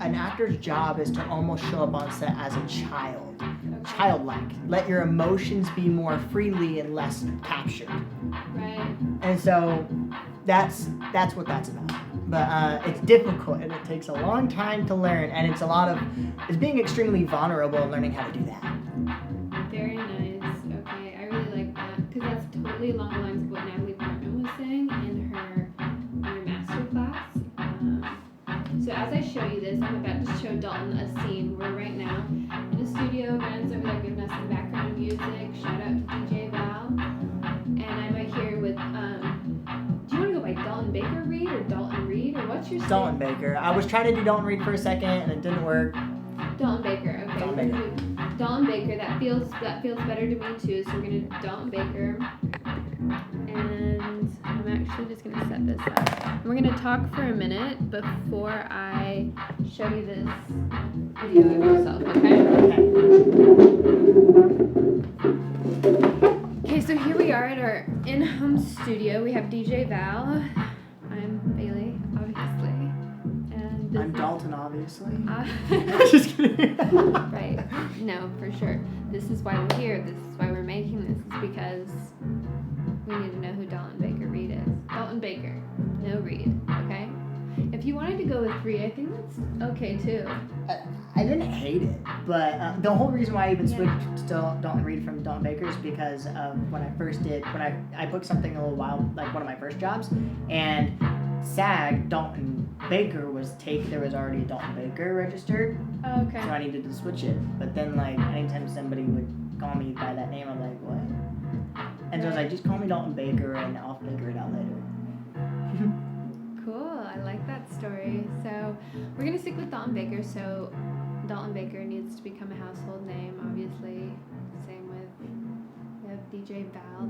an actor's job is to almost show up on set as a child, childlike. Let your emotions be more freely and less captured. Right. And so that's what that's about. But it's difficult and it takes a long time to learn, and it's being extremely vulnerable and learning how to do that. Very nice. Okay, I really like that because that's totally along the lines of what Natalie Portman was saying in her master class. So as I show you this, I'm about to show Dalton a scene where right now in the studio, Brennan's over there giving us some background music. Shout out to DJ Val. And I'm right here with, do you want to go by Dalton Baker Reed or Dalton Reed, or what's your name? Dalton Baker. I was trying to do Dalton Reed for a second and it didn't work. Dalton Baker, okay. Dalton Baker. Dalton Baker, that feels better to me too, so we're gonna do Dalton Baker. And I'm actually just gonna set this up. We're gonna talk for a minute before I show you this video of yourself, okay? Okay, so here we are at our in-home studio. We have DJ Val. I'm Bailey, obviously. And I'm Dalton, obviously. Just kidding. Right. No, for sure. This is why we're here. This is why we're making this. Is because we need to know who Dalton Baker Reed is. Dalton Baker, no Reed. Okay. If you wanted to go with Reed, I think that's okay too. I didn't hate it, but the whole reason why I even switched to Dalton Reed from Dalton Baker is because of when I booked something a little while, like one of my first jobs, and SAG Dalton Baker was there was already a Dalton Baker registered. Oh, okay. So I needed to switch it. But then like anytime somebody would call me by that name, I'm like, what? And so I was like, just call me Dalton Baker and I'll figure it out later. Cool, I like that story. So we're gonna stick with Dalton Baker. So Dalton Baker needs to become a household name, obviously. Same with we have DJ Val.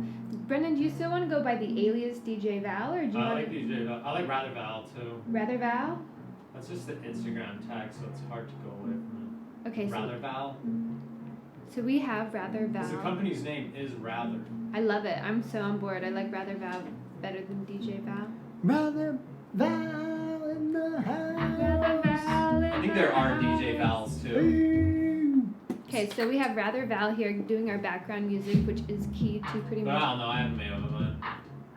Brendan, do you still want to go by the alias DJ Val, or do you I want like DJ Val. I like Rather Val too. Rather Val? That's just the Instagram tag, so it's hard to go away from it. Okay, Rather Val. So we have Rather Val. The company's name is Rather. I love it. I'm so on board. I like Rather Val better than DJ Val. Rather Val in the house. Rather Val. I think there are DJ Vals too. Okay, so we have Rather Val here doing our background music, which is key to pretty But much. I don't know. I haven't made up my mind.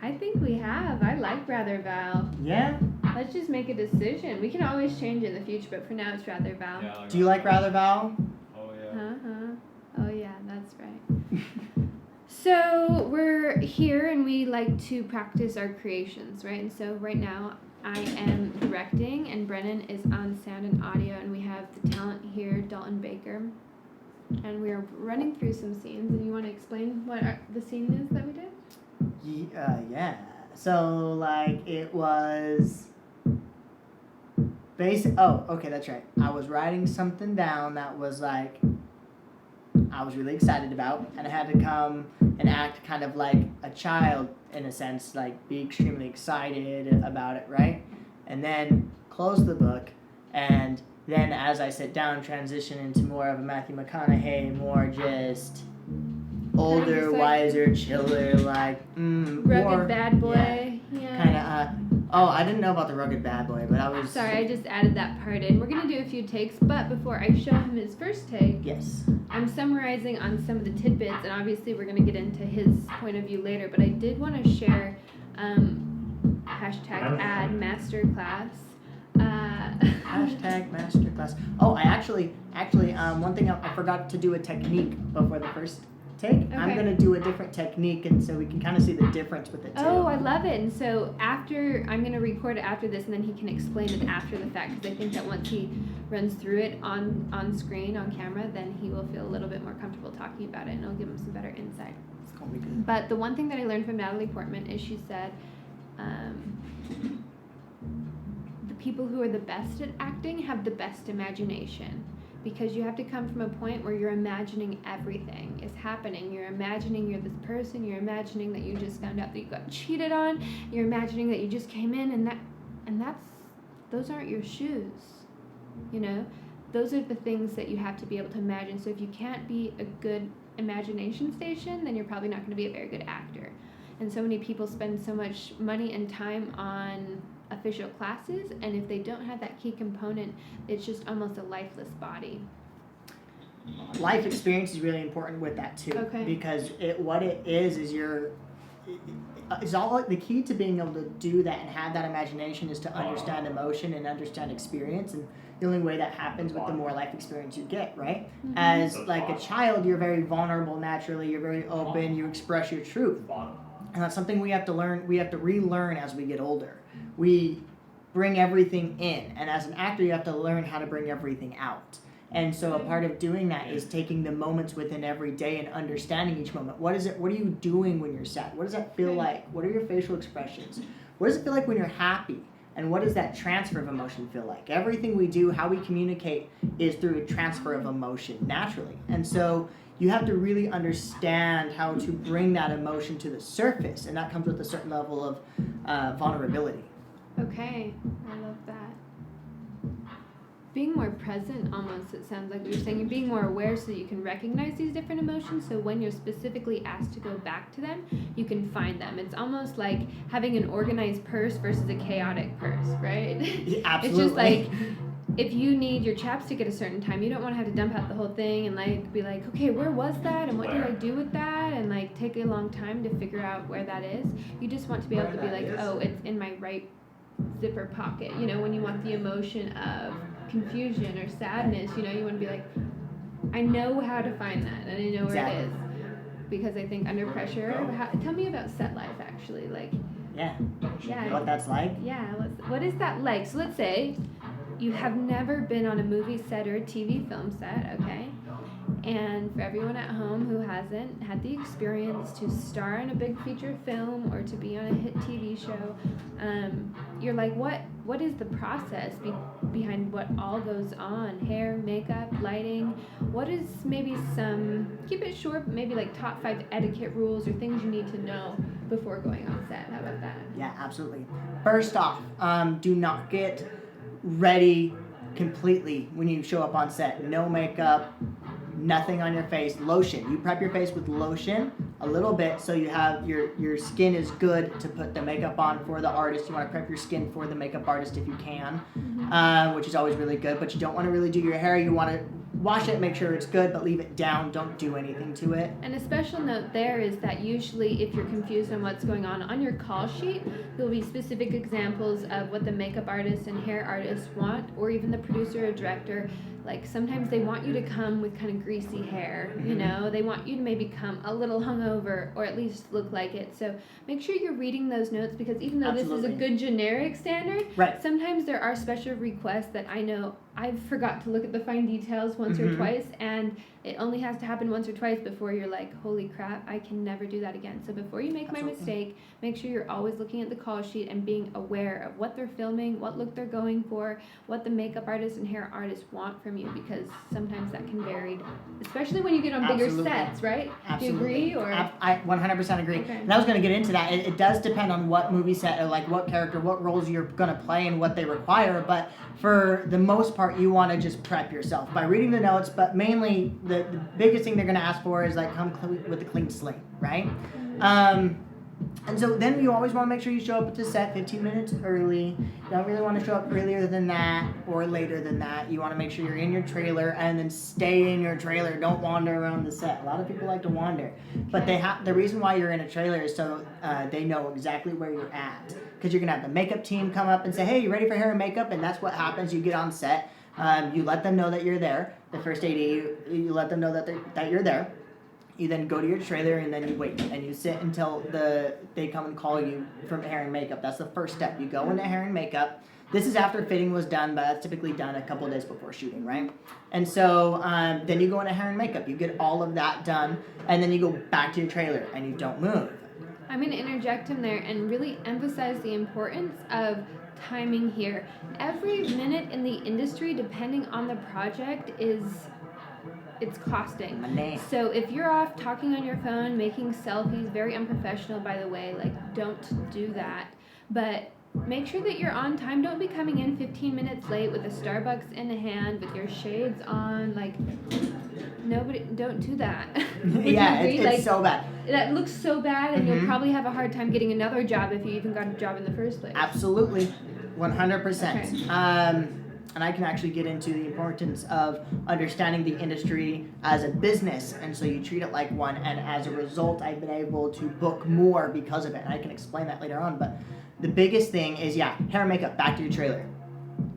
I think we have. I like Rather Val. Yeah? Let's just make a decision. We can always change it in the future, but for now it's Rather Val. Yeah, I like Do you like Rather Val? Oh yeah. Oh yeah, that's right. So we're here and we like to practice our creations, right? And so right now I am directing and Brennan is on sound and audio, and we have the talent here, Dalton Baker. And we are running through some scenes, and you want to explain what the scene is that we did? Yeah. So, like, it was oh, okay, that's right. I was writing something down that was, like, I was really excited about, and I had to come and act kind of like a child, in a sense, like, be extremely excited about it, right? And then close the book, and then as I sit down, transition into more of a Matthew McConaughey, more just older, wiser, chiller, like, Rugged more, bad boy. Yeah. Kind of, oh, I didn't know about the rugged bad boy, but I was... Sorry, I just added that part in. We're going to do a few takes, but before I show him his first take, Yes. I'm summarizing on some of the tidbits, and obviously we're going to get into his point of view later, but I did want to share hashtag ad masterclass. Hashtag masterclass. Oh, I actually, one thing I forgot to do a technique before the first take. Okay. I'm going to do a different technique, and so we can kind of see the difference with it, too. Oh, I love it. And so after, I'm going to record it after this, and then he can explain it after the fact, because I think that once he runs through it on screen, on camera, then he will feel a little bit more comfortable talking about it, and it'll give him some better insight. It's going to be good. But the one thing that I learned from Natalie Portman is she said, the people who are the best at acting have the best imagination, because you have to come from a point where you're imagining everything is happening. You're imagining you're this person. You're imagining that you just found out that you got cheated on. You're imagining that you just came in, and those aren't your shoes. You know, those are the things that you have to be able to imagine. So if you can't be a good imagination station, then you're probably not going to be a very good actor. And so many people spend so much money and time on official classes, and if they don't have that key component, it's just almost a lifeless body. Life experience is really important with that too. Okay. Because what it is it's all the key to being able to do that and have that imagination is to understand emotion and understand experience, and the only way that happens with the more life experience you get, right? Mm-hmm. As like a child, you're very vulnerable naturally, you're very open, you express your truth. And that's something we have to learn, we have to relearn as we get older. We bring everything in, and as an actor, you have to learn how to bring everything out. And so a part of doing that is taking the moments within every day and understanding each moment. What is it? What are you doing when you're sad? What does that feel like? What are your facial expressions? What does it feel like when you're happy? And what does that transfer of emotion feel like? Everything we do, how we communicate, is through a transfer of emotion naturally. And so you have to really understand how to bring that emotion to the surface, and that comes with a certain level of vulnerability. Okay, I love that. Being more present, almost, it sounds like you're saying, you're being more aware so that you can recognize these different emotions, so when you're specifically asked to go back to them, you can find them. It's almost like having an organized purse versus a chaotic purse, right? Yeah, absolutely. It's just like, if you need your chapstick at a certain time, you don't want to have to dump out the whole thing and like be like, okay, where was that and what did I do with that, and like take a long time to figure out where that is. You just want to be able to be like, oh, it's in my right zipper pocket. You know, when you want the emotion of confusion or sadness, you know, you want to be like, I know how to find that and I know where it is. Because I think under pressure, tell me about set life actually, like. Yeah. Yeah. What that's like? Yeah. What is that like? So let's say you have never been on a movie set or a TV film set, okay? And for everyone at home who hasn't had the experience to star in a big feature film or to be on a hit TV show, you're like, what is the process behind what all goes on? Hair, makeup, lighting? What is maybe some, keep it short, but maybe like top 5 etiquette rules or things you need to know before going on set? How about that? Yeah, absolutely. First off, do not get ready completely when you show up on set. No makeup, nothing on your face. Lotion. You prep your face with lotion a little bit so you have your skin is good to put the makeup on for the artist. You want to prep your skin for the makeup artist if you can, which is always really good, but you don't want to really do your hair. You want to wash it, make sure it's good, but leave it down. Don't do anything to it. And a special note there is that usually if you're confused on what's going on your call sheet, there'll be specific examples of what the makeup artist and hair artist want, or even the producer or director. Like sometimes they want you to come with kind of greasy hair, you know, they want you to maybe come a little hungover or at least look like it. So make sure you're reading those notes, because even though this is a good generic standard, sometimes there are special requests that I know I've forgot to look at the fine details once or twice, and it only has to happen once or twice before you're like, holy crap, I can never do that again. So before you make my mistake, make sure you're always looking at the call sheet and being aware of what they're filming, what look they're going for, what the makeup artist and hair artist want from you, because sometimes that can vary, especially when you get on bigger sets, right? Absolutely. Do you agree? Or I 100% agree. Okay. And I was going to get into that. It does depend on what movie set, or like what character, what roles you're going to play and what they require, but for the most part, you want to just prep yourself by reading the notes, but mainly the biggest thing they're going to ask for is like come with a clean slate, right? And so then you always want to make sure you show up at the set 15 minutes early. You don't really want to show up earlier than that or later than that. You want to make sure you're in your trailer and then stay in your trailer. Don't wander around the set. A lot of people like to wander. But the reason why you're in a trailer is so they know exactly where you're at. Because you're going to have the makeup team come up and say, hey, you ready for hair and makeup? And that's what happens. You get on set. You let them know that you're there. The first AD, you let them know that you're there. You then go to your trailer and then you wait and you sit until they come and call you from hair and makeup. That's the first step. You go into hair and makeup. This is after fitting was done, but that's typically done a couple of days before shooting, right? And so then you go into hair and makeup. You get all of that done, and then you go back to your trailer and you don't move. I'm going to interject in there and really emphasize the importance of timing here. Every minute in the industry, depending on the project, it's costing. So if you're off talking on your phone, making selfies, very unprofessional, by the way, like don't do that. But make sure that you're on time. Don't be coming in 15 minutes late with a Starbucks in the hand with your shades on. Like, don't do that. Yeah, it's so bad. That looks so bad, and you'll probably have a hard time getting another job if you even got a job in the first place. Absolutely. 100%. Okay. And I can actually get into the importance of understanding the industry as a business, and so you treat it like one, and as a result I've been able to book more because of it, and I can explain that later on. But the biggest thing is, hair and makeup, back to your trailer.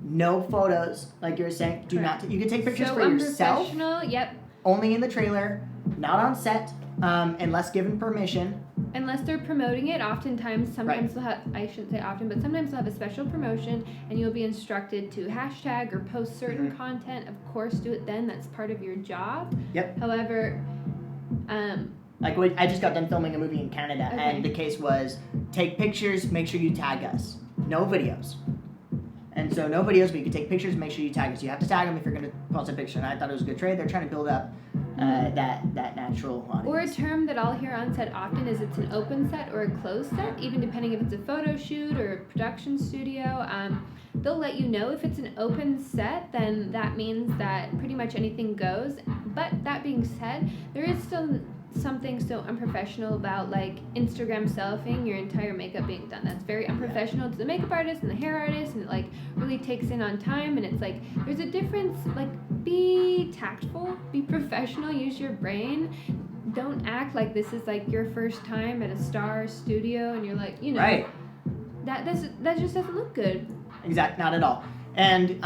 No photos, like you were saying. Do not. You can take pictures for yourself. Yep. Only in the trailer, not on set, unless given permission. Unless they're promoting it, sometimes they'll have, I shouldn't say often, but sometimes they'll have a special promotion and you'll be instructed to hashtag or post certain content. Of course, do it then. That's part of your job. Yep. However, I just got done filming a movie in Canada, and the case was take pictures, make sure you tag us. No videos. And so no videos, but you can take pictures, make sure you tag us. You have to tag them if you're going to post a picture. And I thought it was a good trade. They're trying to build up that natural audience. Or a term that I'll hear on set often is it's an open set or a closed set, even depending if it's a photo shoot or a production studio. They'll let you know if it's an open set, then that means that pretty much anything goes. But that being said, there is still something so unprofessional about like Instagram selfieing your entire makeup being done. That's very unprofessional to the makeup artist and the hair artist, and it like really takes in on time, and it's like there's a difference. Like, be tactful, be professional, use your brain. Don't act like this is like your first time at a star studio and you're like, right. that just doesn't look good. Exactly, not at all. And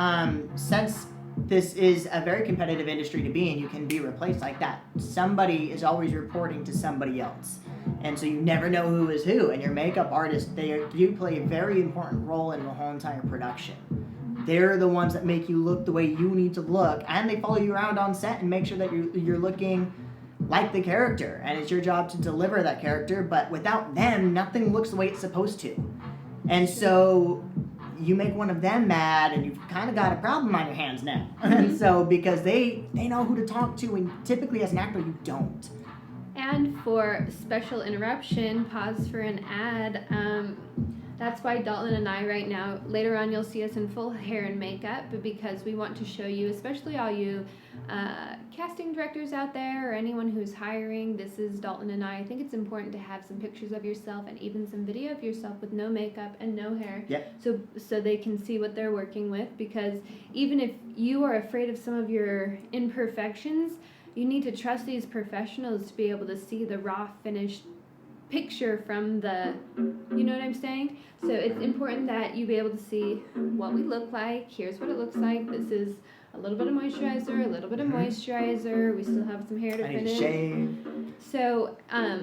since this is a very competitive industry to be in, you can be replaced like that. Somebody is always reporting to somebody else. And so you never know who is who. And your makeup artist, they do play a very important role in the whole entire production. They're the ones that make you look the way you need to look, and they follow you around on set and make sure that you're looking like the character. And it's your job to deliver that character, but without them, nothing looks the way it's supposed to. And so you make one of them mad, and you've kind of got a problem on your hands now. And so, because they know who to talk to, and typically as an actor, you don't. And for special interruption, pause for an ad. That's why Dalton and I right now, later on you'll see us in full hair and makeup, but because we want to show you, especially all you casting directors out there or anyone who's hiring, this is Dalton and I think it's important to have some pictures of yourself and even some video of yourself with no makeup and no hair. Yep. So they can see what they're working with, because even if you are afraid of some of your imperfections, you need to trust these professionals to be able to see the raw finished picture from the, you know what I'm saying? So it's important that you be able to see what we look like. Here's what it looks like. This is a little bit of moisturizer, a little bit of moisturizer. We still have some hair to finish. Shave. So at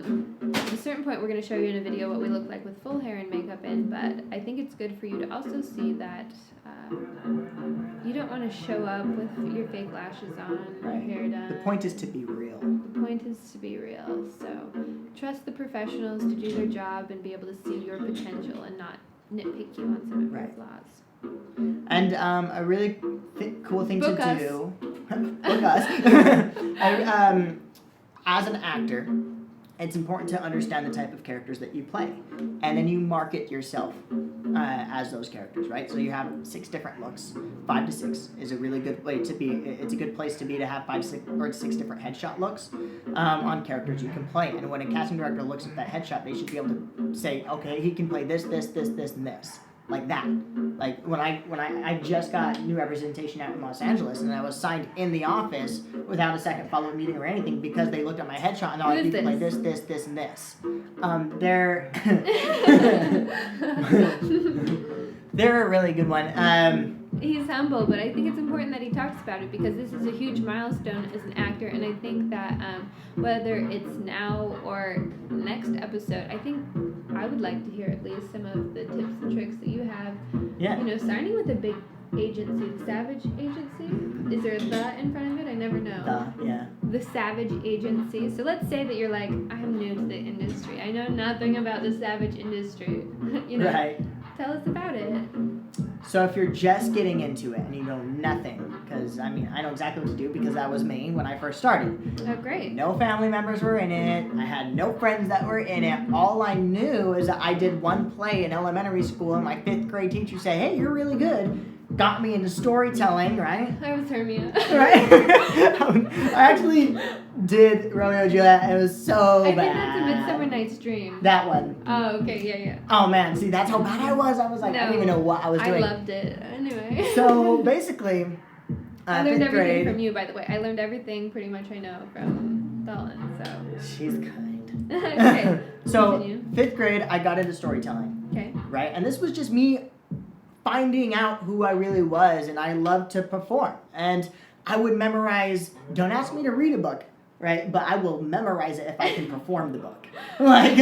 a certain point, we're going to show you in a video what we look like with full hair and makeup in, but I think it's good for you to also see that you don't want to show up with your fake lashes on, your hair done. The point is to be real. The point is to be real. So trust the professionals to do their job and be able to see your potential and not nitpick you on some of your flaws. And a really cool thing Book to us. do, book us, as an actor, it's important to understand the type of characters that you play, and then you market yourself as those characters, right? So you have 6 different looks. 5 to 6 is a really good way to be. It's a good place to be to have 5 or 6 different headshot looks on characters you can play. And when a casting director looks at that headshot, they should be able to say, okay, he can play this, this, this, this, and this. Like that. Like when I just got new representation out in Los Angeles, and I was signed in the office without a second follow-up meeting or anything, because they looked at my headshot and all I can play this, this, this, and this. They're a really good one. He's humble, but I think it's important that he talks about it, because this is a huge milestone as an actor, and I think that whether it's now or next episode, I think I would like to hear at least some of the tips and tricks that you have. Yeah. You know, signing with a big agency, the Savage Agency. Is there a "the" in front of it? I never know. Yeah. The Savage Agency. So let's say that you're like, I'm new to the industry. I know nothing about the Savage industry. You know. Right. Tell us about it. So if you're just getting into it and you know nothing, because I know exactly what to do, because that was me when I first started. Oh, great. No family members were in it. I had no friends that were in it. All I knew is that I did one play in elementary school, and my 5th grade teacher said, hey, you're really good. Got me into storytelling, right? I was Hermia. Right? I actually did Romeo and Juliet. It was so bad. I did that to Midsummer Night's Dream. That one. Oh, okay, yeah. Oh man, see, that's how bad I was. I was like, I didn't even know what I was doing. I loved it. Anyway. So basically, I learned 5th everything grade. from you, by the way. I learned everything pretty much I know from Dalton, so. She's kind. Okay. So Continue. 5th grade, I got into storytelling. Okay. Right, and this was just me finding out who I really was, and I loved to perform. And I would memorize. Don't ask me to read a book, right? But I will memorize it if I can perform the book. Like,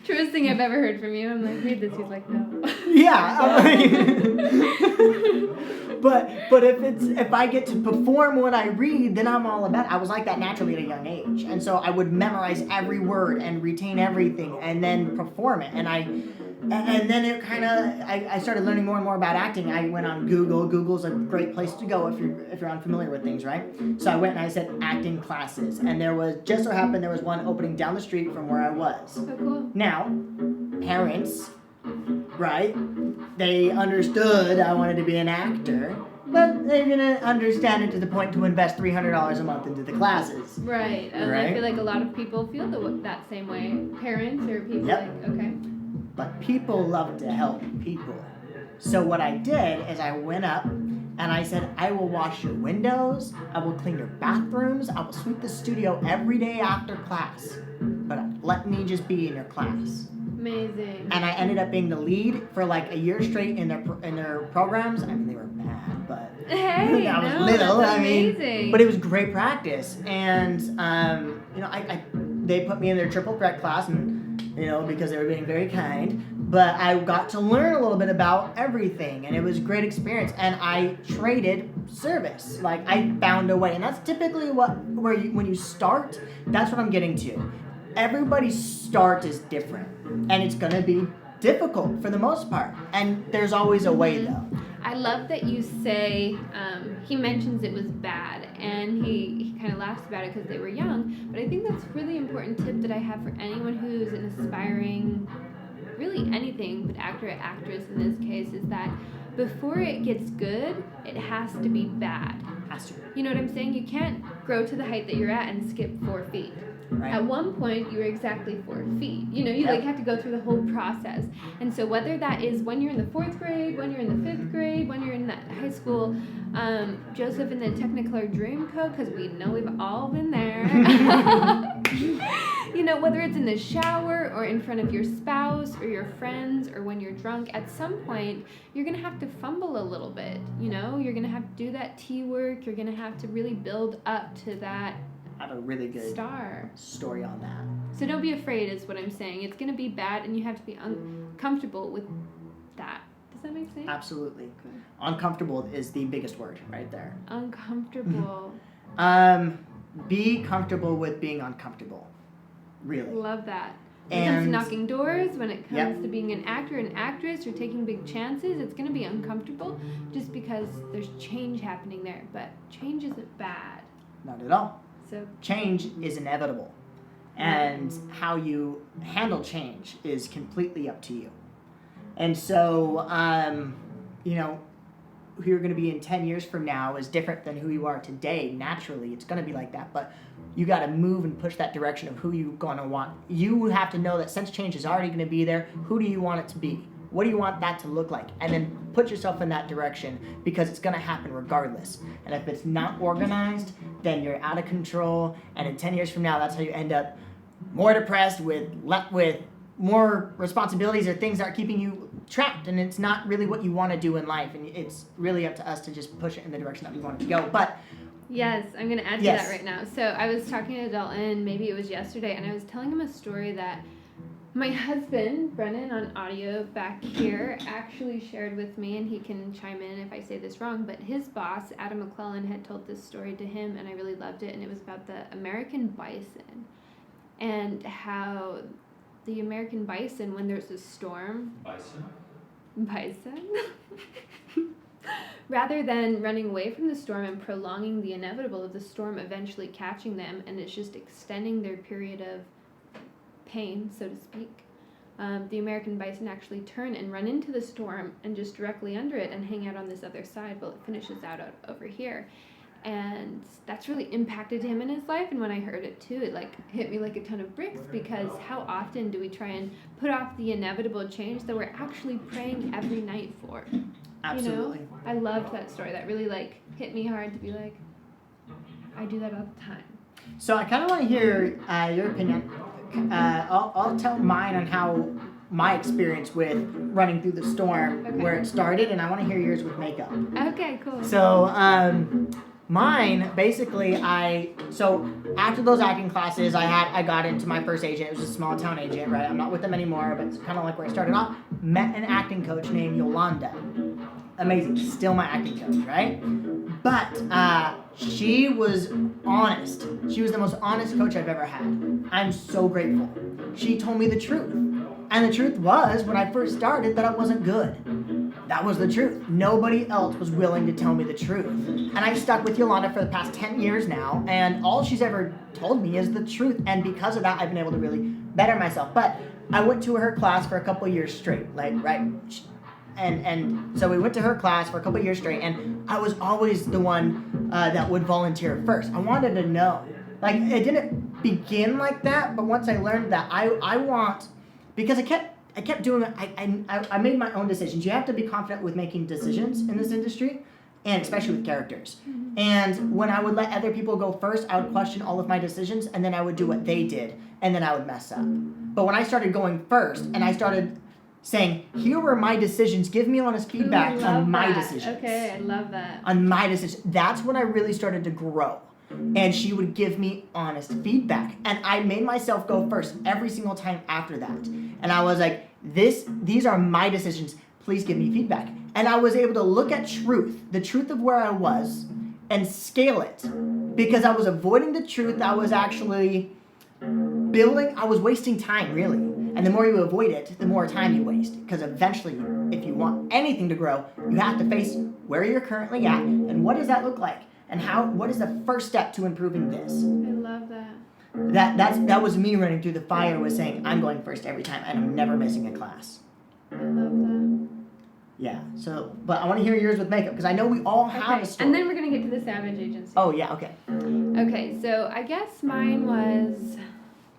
Truest thing I've ever heard from you. I'm like, read this. He's like, no. yeah. But if I get to perform what I read, then I'm all about it. I was like that naturally at a young age, and so I would memorize every word and retain everything, and then perform it. And then it kind of, I started learning more and more about acting. I went on Google. Google's a great place to go if you're unfamiliar with things, right? So I went and I said acting classes, and there was, just so happened, there was one opening down the street from where I was. So cool. Now, parents, right? They understood I wanted to be an actor, but they didn't understand it to the point to invest $300 a month into the classes. Right. And Right? I feel like a lot of people feel that same way. Parents or people Yep. like, okay. But people love to help people. So what I did is I went up and I said, I will wash your windows, I will clean your bathrooms, I will sweep the studio every day after class. But let me just be in your class. Amazing. And I ended up being the lead for like a year straight in their programs. I mean, they were bad, but Hey, I was no, little. that's I mean, amazing. but it was great practice. And I they put me in their triple threat class, and because they were being very kind. But I got to learn a little bit about everything, and it was a great experience. And I traded service. Like, I found a way, and that's typically when you start. That's what I'm getting to. Everybody's start is different, and it's gonna be difficult for the most part. And there's always a way, though. I love that you say, he mentions it was bad, and he kind of laughs about it because they were young, but I think that's a really important tip that I have for anyone who's an aspiring, really anything, but actor or actress in this case, is that before it gets good, it has to be bad. Has to. You know what I'm saying? You can't grow to the height that you're at and skip 4 feet. Right. At one point, you were exactly 4 feet. You Yep. have to go through the whole process. And so whether that is when you're in the 4th grade, when you're in the 5th grade, when you're in that high school, Joseph in the Technicolor Dreamcoat, because we know we've all been there. Whether it's in the shower or in front of your spouse or your friends or when you're drunk, at some point, you're going to have to fumble a little bit. You're going to have to do that T work. You're going to have to really build up to that I have a really good star. story on that. So don't be afraid is what I'm saying. It's going to be bad and you have to be uncomfortable with that. Does that make sense? Absolutely. Uncomfortable is the biggest word right there. Uncomfortable. Be comfortable with being uncomfortable. Really. Love that. When it comes to And knocking doors, when it comes Yep. to being an actor and actress or taking big chances, it's going to be uncomfortable just because there's change happening there. But change isn't bad. not at all. So Change is inevitable. And how you handle change is completely up to you. And so, who you're going to be in 10 years from now is different than who you are today. Naturally, it's going to be like that. But you got to move and push that direction of who you're going to want. You have to know that since change is already going to be there, who do you want it to be? What do you want that to look like? And then put yourself in that direction because it's going to happen regardless. And if it's not organized, then you're out of control. And in 10 years from now, that's how you end up more depressed with more responsibilities or things that are keeping you trapped. And it's not really what you want to do in life. And it's really up to us to just push it in the direction that we want it to go. But yes, I'm going to add to Yes. that right now. So I was talking to Dalton, maybe it was yesterday, and I was telling him a story that my husband, Brennan, on audio back here, actually shared with me, and he can chime in if I say this wrong, but his boss, Adam McClellan, had told this story to him, and I really loved it, and it was about the American bison, and how the American bison, when there's a storm... Bison? Rather than running away from the storm and prolonging the inevitable of the storm eventually catching them, and it's just extending their period of pain, so to speak, the American bison actually turn and run into the storm and just directly under it and hang out on this other side while it finishes out over here. And that's really impacted him in his life. And when I heard it too, it like hit me like a ton of bricks, because how often do we try and put off the inevitable change that we're actually praying every night for? Absolutely. You know? I loved that story. That really like hit me hard to be like, I do that all the time. So I kind of want to hear your opinion. I'll tell mine on how my experience with running through the storm, Okay. where it started, and I want to hear yours with makeup. Okay, cool. So mine basically, so after those acting classes, I got into my first agent. It was a small town agent, right? I'm not with them anymore, but it's kind of like where I started off. Met an acting coach named Yolanda. Amazing, still my acting coach, right? But she was honest. She was the most honest coach I've ever had. I'm so grateful. She told me the truth. And the truth was, when I first started, that I wasn't good. That was the truth. Nobody else was willing to tell me the truth. And I've stuck with Yolanda for the past 10 years now, and all she's ever told me is the truth. And because of that, I've been able to really better myself. But I went to her class for a couple years straight, like, right? And so we went to her class for a couple years straight, and I was always the one that would volunteer first. I wanted to know. Like, it didn't begin like that, but once I learned that, I want, because I kept doing it, I made my own decisions. You have to be confident with making decisions in this industry, and especially with characters. Mm-hmm. And when I would let other people go first, I would question all of my decisions, and then I would do what they did, and then I would mess up. But when I started going first, and I started saying, here were my decisions, give me honest feedback Ooh, on my that. decisions. Okay, I love that. On my decisions. That's when I really started to grow. And she would give me honest feedback. And I made myself go first every single time after that. And I was like, these are my decisions. Please give me feedback. And I was able to look at truth, the truth of where I was, and scale it. Because I was avoiding the truth, I was actually I was wasting time, really. And the more you avoid it, the more time you waste. Because eventually, if you want anything to grow, you have to face where you're currently at, and what does that look like? And what is the first step to improving this? I love that. That was me running through the fire, was saying, I'm going first every time, and I'm never missing a class. I love that. Yeah, so, but I want to hear yours with makeup, because I know we all have a story. And then we're going to get to the Savage Agency. Oh, yeah, okay. Okay, so I guess mine was,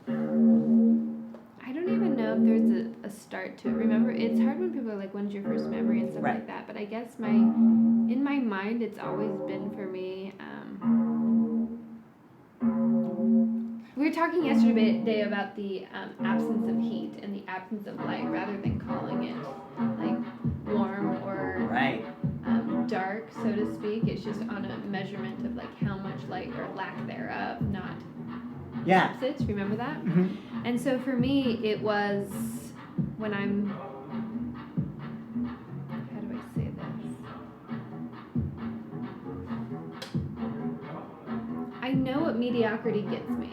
I don't even know if there's a start to it. Remember, it's hard when people are like, when's your first memory and stuff Right. like that. But I guess in my mind, it's always been for me, we were talking yesterday about the absence of heat and the absence of light, rather than calling it like warm or Right. dark, so to speak. It's just on a measurement of like how much light or lack thereof, not Yeah. opposites. Remember that? Mm-hmm. And so for me, it was when I'm, how do I say this? I know what mediocrity gets me.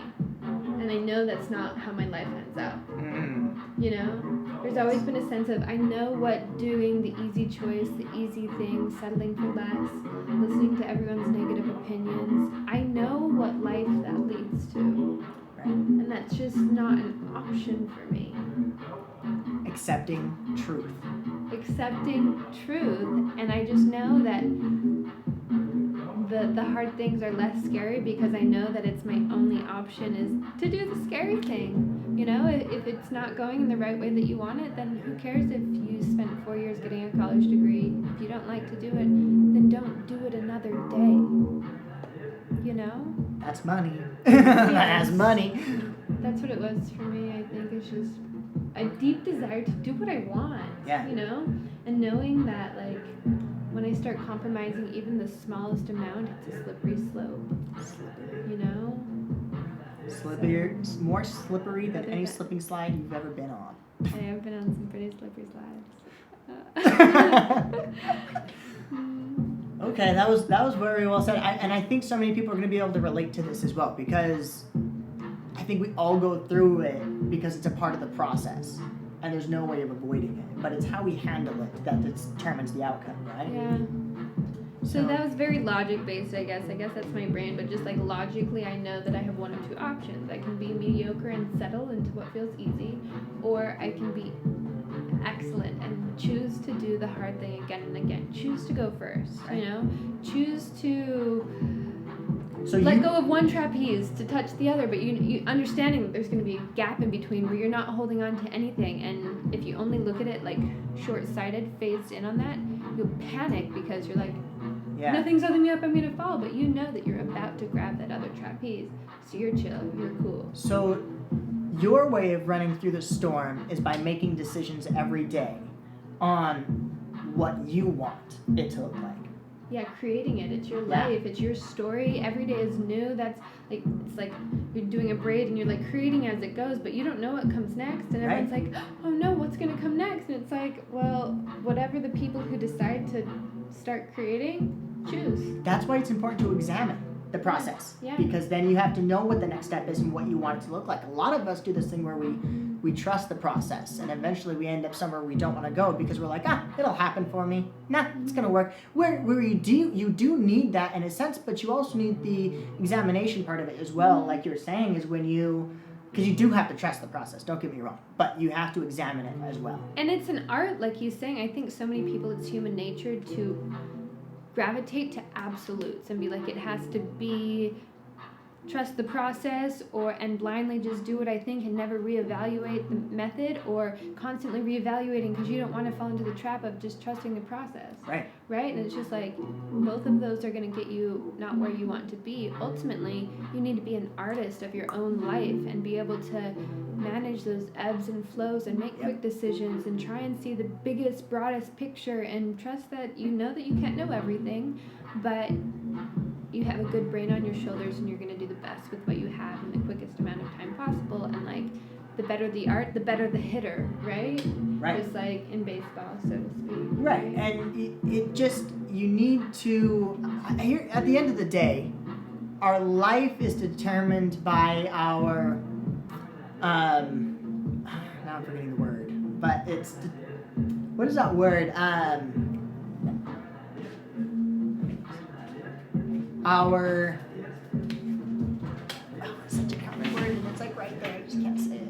And I know that's not how my life ends out. You know? There's always been a sense of, I know what doing the easy choice, the easy thing, settling for less, listening to everyone's negative opinions, I know what life that leads to. Right. And that's just not an option for me. Accepting truth. Accepting truth, and I just know that the hard things are less scary because I know that it's my only option is to do the scary thing. You know, if it's not going in the right way that you want it, then who cares if you spent 4 years getting a college degree? If you don't like to do it, then don't do it another day. You know? That's money. That's money. That's what it was for me, I think. It's just a deep desire to do what I want. Yeah. You know? And knowing that, like, when I start compromising even the smallest amount, it's a slippery slope. You know? Slippier, more slippery than any slipping slide you've ever been on. I have been on some pretty slippery slides. Okay, that was very well said. And I think so many people are going to be able to relate to this as well, because I think we all go through it because it's a part of the process, and there's no way of avoiding it. But it's how we handle it that determines the outcome, right? Yeah. So that was very logic-based, I guess. I guess that's my brain, but just like logically, I know that I have one of two options. I can be mediocre and settle into what feels easy, or I can be excellent and choose to do the hard thing again and again. Choose to go first, Right. you know? Choose to So let go of one trapeze to touch the other, but you understanding that there's going to be a gap in between where you're not holding on to anything, and if you only look at it like short-sighted, phased in on that, you'll panic because you're like, nothing's holding me up, I'm going to fall, but you know that you're about to grab that other trapeze, so you're chill, you're cool. So your way of running through the storm is by making decisions every day on what you want it to look like. Yeah, creating it. It's your life. It's your story. Every day is new. That's like, it's like you're doing a braid and you're like creating as it goes, but you don't know what comes next. And everyone's like, oh no, what's going to come next? And it's like, well, whatever the people who decide to start creating, choose. That's why it's important to examine the process. Yeah. Because then you have to know what the next step is and what you want it to look like. A lot of us do this thing where we trust the process, and eventually we end up somewhere we don't want to go because we're like, it'll happen for me. Nah, it's gonna work. Where you do need that in a sense, but you also need the examination part of it as well. Like you're saying, is when because you do have to trust the process. Don't get me wrong, but you have to examine it as well. And it's an art, like he's saying. I think so many people, it's human nature to gravitate to absolutes and be like, it has to be trust the process and blindly just do what I think and never reevaluate the method, or constantly reevaluating because you don't want to fall into the trap of just trusting the process. Right? And it's just like both of those are going to get you not where you want to be. Ultimately, you need to be an artist of your own life and be able to manage those ebbs and flows and make quick decisions and try and see the biggest, broadest picture and trust that you know that you can't know everything, but you have a good brain on your shoulders and you're going to do the best with what you have in the quickest amount of time possible. And like, the better the art, the better the hitter, right? Just like in baseball, so to speak. Right. And it just, you need to, here at the end of the day, our life is determined by our, now I'm forgetting the word, but it's, what is that word? Our, it's such a common word, and it's like right there, I just can't say it.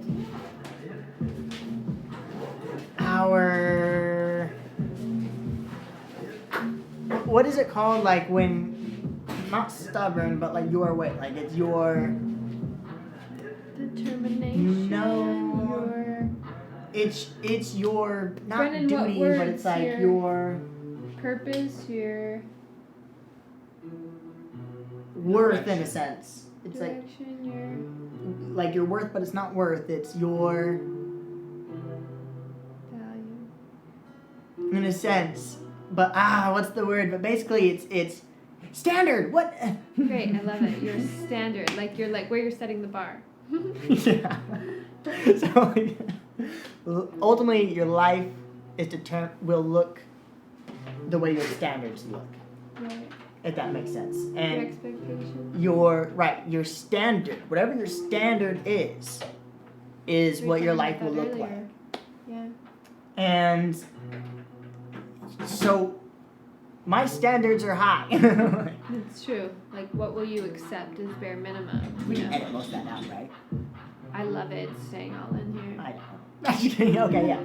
What is it called, like when, not stubborn, but like your way, like it's your... Determination. No. It's your, not Brennan, duty, but it's like your... Purpose, your... worth in a sense. It's direction, like your worth, but it's not worth. It's your value. In a sense. But what's the word? But basically it's standard. What? Great, I love it. Your standard, like you're like where you're setting the bar. Yeah. So ultimately, your life is will look the way your standards look. Right. If that makes sense. Your And expectations. your standard, whatever your standard is what your life will look like. Yeah. And so my standards are high. It's true. Like, what will you accept as bare minimum? We can edit most of that out, right? I love it staying all in here. I know. Okay, yeah.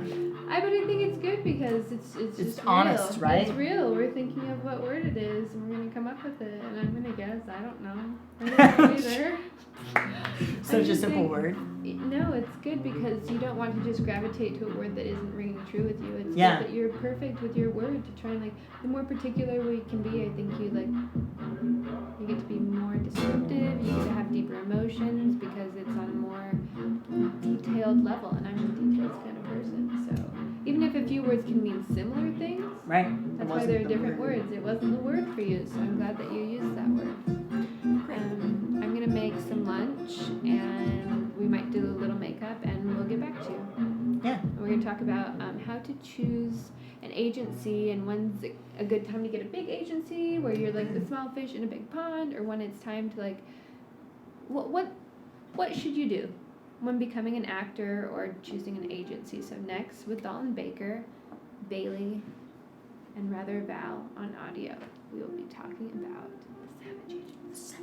But I think it's good because it's just honest, real. right? It's real. We're thinking of what word it is, and we're gonna come up with it. And I'm gonna guess. I don't know. I don't know either. Such a simple word. No, it's good because you don't want to just gravitate to a word that isn't ringing true with you. It's good that you're perfect with your word to try and like. The more particular we can be, I think you get to be more descriptive. You get to have deeper emotions because it's on a more detailed level, and I'm a detailed kind of person. So even if a few words can mean similar things, right? That's why they're different words. It wasn't the word for you, so I'm glad that you used that word. I'm gonna make some lunch, and we might do a little makeup, and we'll get back to you. Yeah. And we're gonna talk about how to choose an agency, and when's a good time to get a big agency where you're like the small fish in a big pond, or when it's time to like, what should you do when becoming an actor or choosing an agency? So next with Dalton Baker, Bailey, and rather Val on audio, we will be talking about the Savage Agency.